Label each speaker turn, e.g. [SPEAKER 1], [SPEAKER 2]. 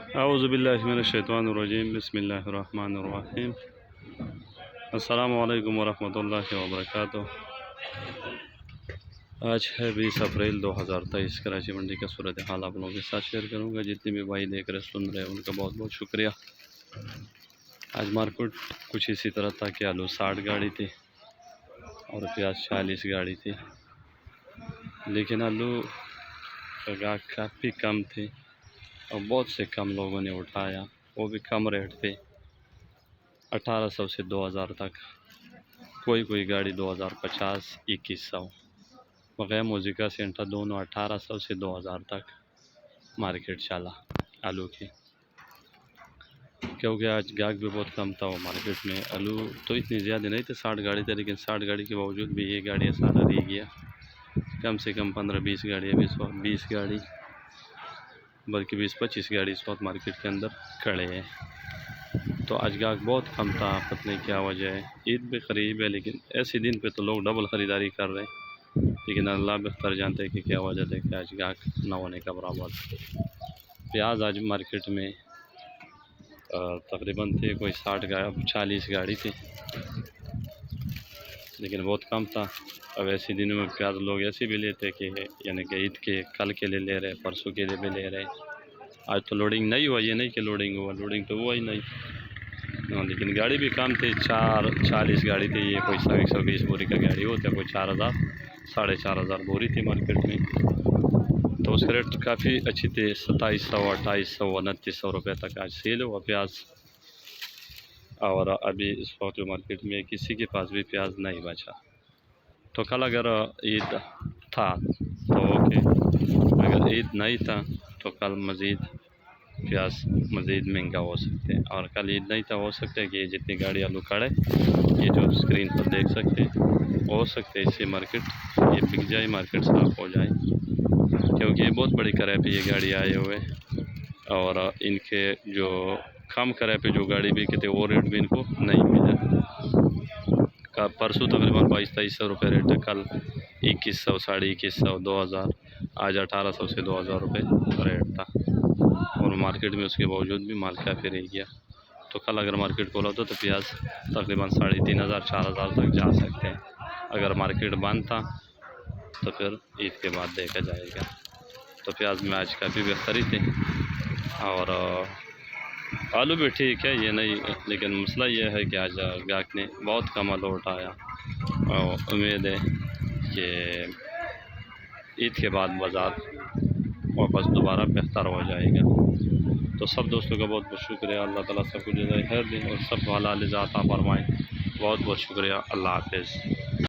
[SPEAKER 1] औज़ुबिल्लाहिमिनश्शैतानिर्रजीम बिस्मिल्लाहिर्रहमानिर्रहीम। अस्सलामु अलैकुम वरहमतुल्लाहि वबरकातुहू। आज है 20 अप्रैल 2023। कराची मंडी का सूरत हाल आप लोगों के साथ शेयर करूंगा। जितने भी भाई देख रहे सुन रहे उनका बहुत बहुत शुक्रिया। आज मार्केट कुछ इसी तरह था कि आलू 60 गाड़ी थी और प्याज 40 गाड़ी थी, लेकिन आलू का काफ़ी कम थी और बहुत से कम लोगों ने उठाया, वो भी कम रेट पे 1800 से 2000 तक। कोई गाड़ी 2050 2100। बगैर मुजिका सेंटर दोनों 1800 से 2000 तक मार्केट चला आलू की, क्योंकि आज गाहक भी बहुत कम था। वो मार्केट में आलू तो इतनी ज़्यादा नहीं थे, 60 गाड़ी थे, लेकिन 60 गाड़ी के बावजूद भी ये गाड़ी सारा रह गया। कम से कम 15-20 गाड़ी, अभी 20 गाड़ी बल्कि 20-25 गाड़ी इस वक्त मार्केट के अंदर खड़े हैं। तो आज गाहक बहुत कम था, पता नहीं क्या वजह है। ईद भी करीब है, लेकिन ऐसे दिन पे तो लोग डबल ख़रीदारी कर रहे हैं, लेकिन अल्लाह बेहतर जानते हैं कि क्या वजह है कि आज गाहक न होने का बराबर। प्याज आज मार्केट में तकरीबन थे कोई 40 गाड़ी थी, लेकिन बहुत कम था। अब ऐसे दिनों में प्याज लोग ऐसे भी लेते कि यानी कि ईद के कल के लिए ले रहे, परसों के लिए भी ले रहे। आज तो लोडिंग नहीं हुआ, ये नहीं कि लोडिंग हुआ, लोडिंग तो हुआ ही नहीं। लेकिन गाड़ी भी कम थी, 40 गाड़ी थी। ये कोई 120 बोरी का गाड़ी होता है, कोई 4000 4500 बोरी थी मार्केट में। तो उसका रेट काफ़ी अच्छी थी, 2700 2800 2900 रुपये तक आज सेल हुआ प्याज। और अभी इस वक्त मार्केट में किसी के पास भी प्याज नहीं बचा। तो कल अगर ईद था तो ओके, अगर ईद नहीं था तो कल मज़ीद प्याज मज़ीद महंगा हो सकते हैं। और कल ईद नहीं था, हो सकता है कि ये जितनी गाड़ी आलू खड़े, ये जो स्क्रीन पर देख सकते हैं, हो सकता है इससे मार्केट ये बिक जाए, मार्केट साफ हो जाए, क्योंकि ये बहुत बड़ी किराए पे ये गाड़ी आए हुए। और इनके जो कम किराए पे जो गाड़ी बिके थे वो रेट भी इनको नहीं मिला। परसों तकरीबन 2200-2300 रुपये रेट है, कल 2100 2150 2000, आज 1800 से 2000 रुपये रेट था। और मार्केट में उसके बावजूद भी माल काफ़ी रह गया। तो कल अगर मार्केट खोला होता तो प्याज तकरीबन 3500-4000 तक जा सकते हैं। अगर मार्केट बंद था तो फिर ईद के बाद देखा जाएगा। तो प्याज में आज काफ़ी बेहतरी थी। और आलू भी ठीक है, ये नहीं, लेकिन मसला ये है कि आज गाहक ने बहुत कम आलू उठाया। और उम्मीद है कि ईद के बाद बाज़ार वापस दोबारा बेहतर हो जाएगा। तो सब दोस्तों का बहुत बहुत शुक्रिया। अल्लाह ताला सबको जज़ाए खैर दें और सब हलाल ज़ात फरमाएँ। बहुत बहुत शुक्रिया। अल्लाह हाफ़िज़।